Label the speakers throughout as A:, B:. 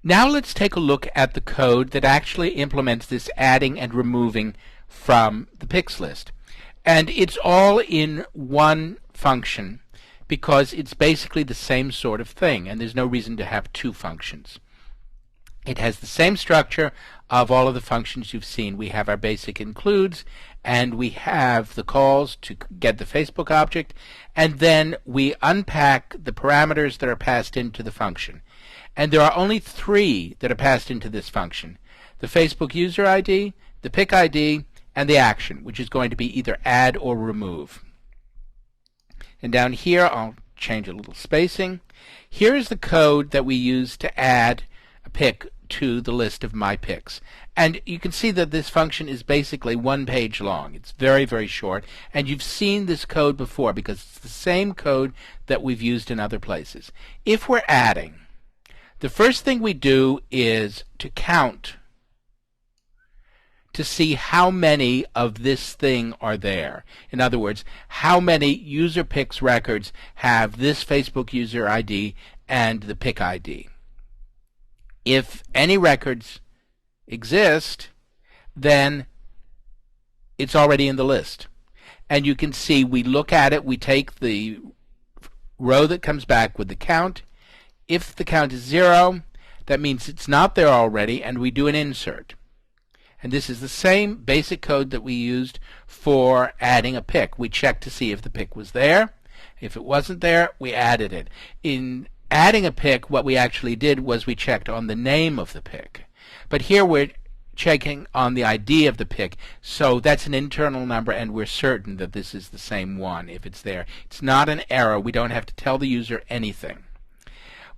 A: Now let's take a look at the code that actually implements this adding and removing from the pics list. And it's all in one function because it's basically the same sort of thing, and there's no reason to have two functions. It has the same structure of all of the functions you've seen. We have our basic includes, and we have the calls to get the Facebook object, and then we unpack the parameters that are passed into the function. And there are only three that are passed into this function: the Facebook user ID, the pic ID, and the action, which is going to be either add or remove. And down here, I'll change a little spacing. Here is the code that we use to add a pic to the list of my pics. And you can see that this function is basically one page long. It's very, very short. And you've seen this code before because it's the same code that we've used in other places. If we're adding, the first thing we do is to count to see how many of this thing are there. In other words, how many user pics records have this Facebook user ID and the pic ID. If any records exist, then it's already in the list. And you can see we look at it, we take the row that comes back with the count. If the count is 0, that means it's not there already, and we do an insert. And this is the same basic code that we used for adding a pic. We checked to see if the pic was there. If it wasn't there, we added it. In adding a pic, what we actually did was we checked on the name of the pic. But here we're checking on the ID of the pic, so that's an internal number, and we're certain that this is the same one if it's there. It's not an error. We don't have to tell the user anything.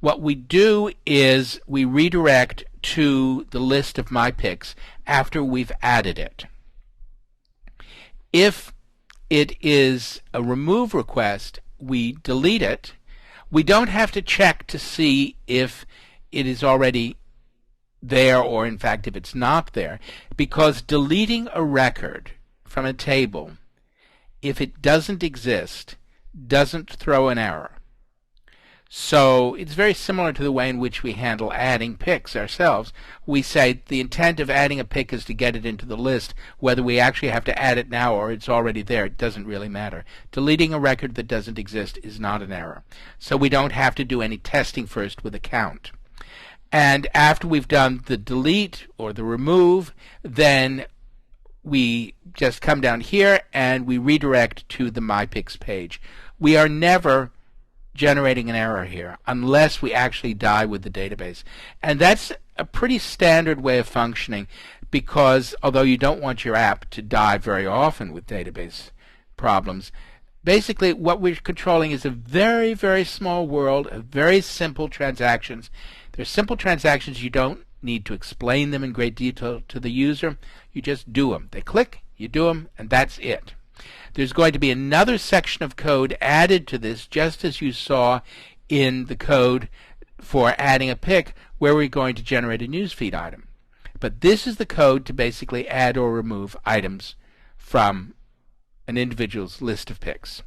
A: What we do is we redirect to the list of my pics after we've added it. If it is a remove request, we delete it. We don't have to check to see if it is already there or, in fact, if it's not there, because deleting a record from a table, if it doesn't exist, doesn't throw an error. So it's very similar to the way in which we handle adding pics ourselves. We say the intent of adding a pic is to get it into the list. Whether we actually have to add it now or it's already there, it doesn't really matter. Deleting a record that doesn't exist is not an error. So we don't have to do any testing first with a count. And after we've done the delete or the remove, then we just come down here and we redirect to the MyPics page. We are never generating an error here unless we actually die with the database. And that's a pretty standard way of functioning, because although you don't want your app to die very often with database problems, basically what we're controlling is a very, very small world of very simple transactions. They're simple transactions. You don't need to explain them in great detail to the user. You just do them. They click, you do them, and that's it. There's going to be another section of code added to this, just as you saw in the code for adding a pic, where we're going to generate a newsfeed item. But this is the code to basically add or remove items from an individual's list of pics.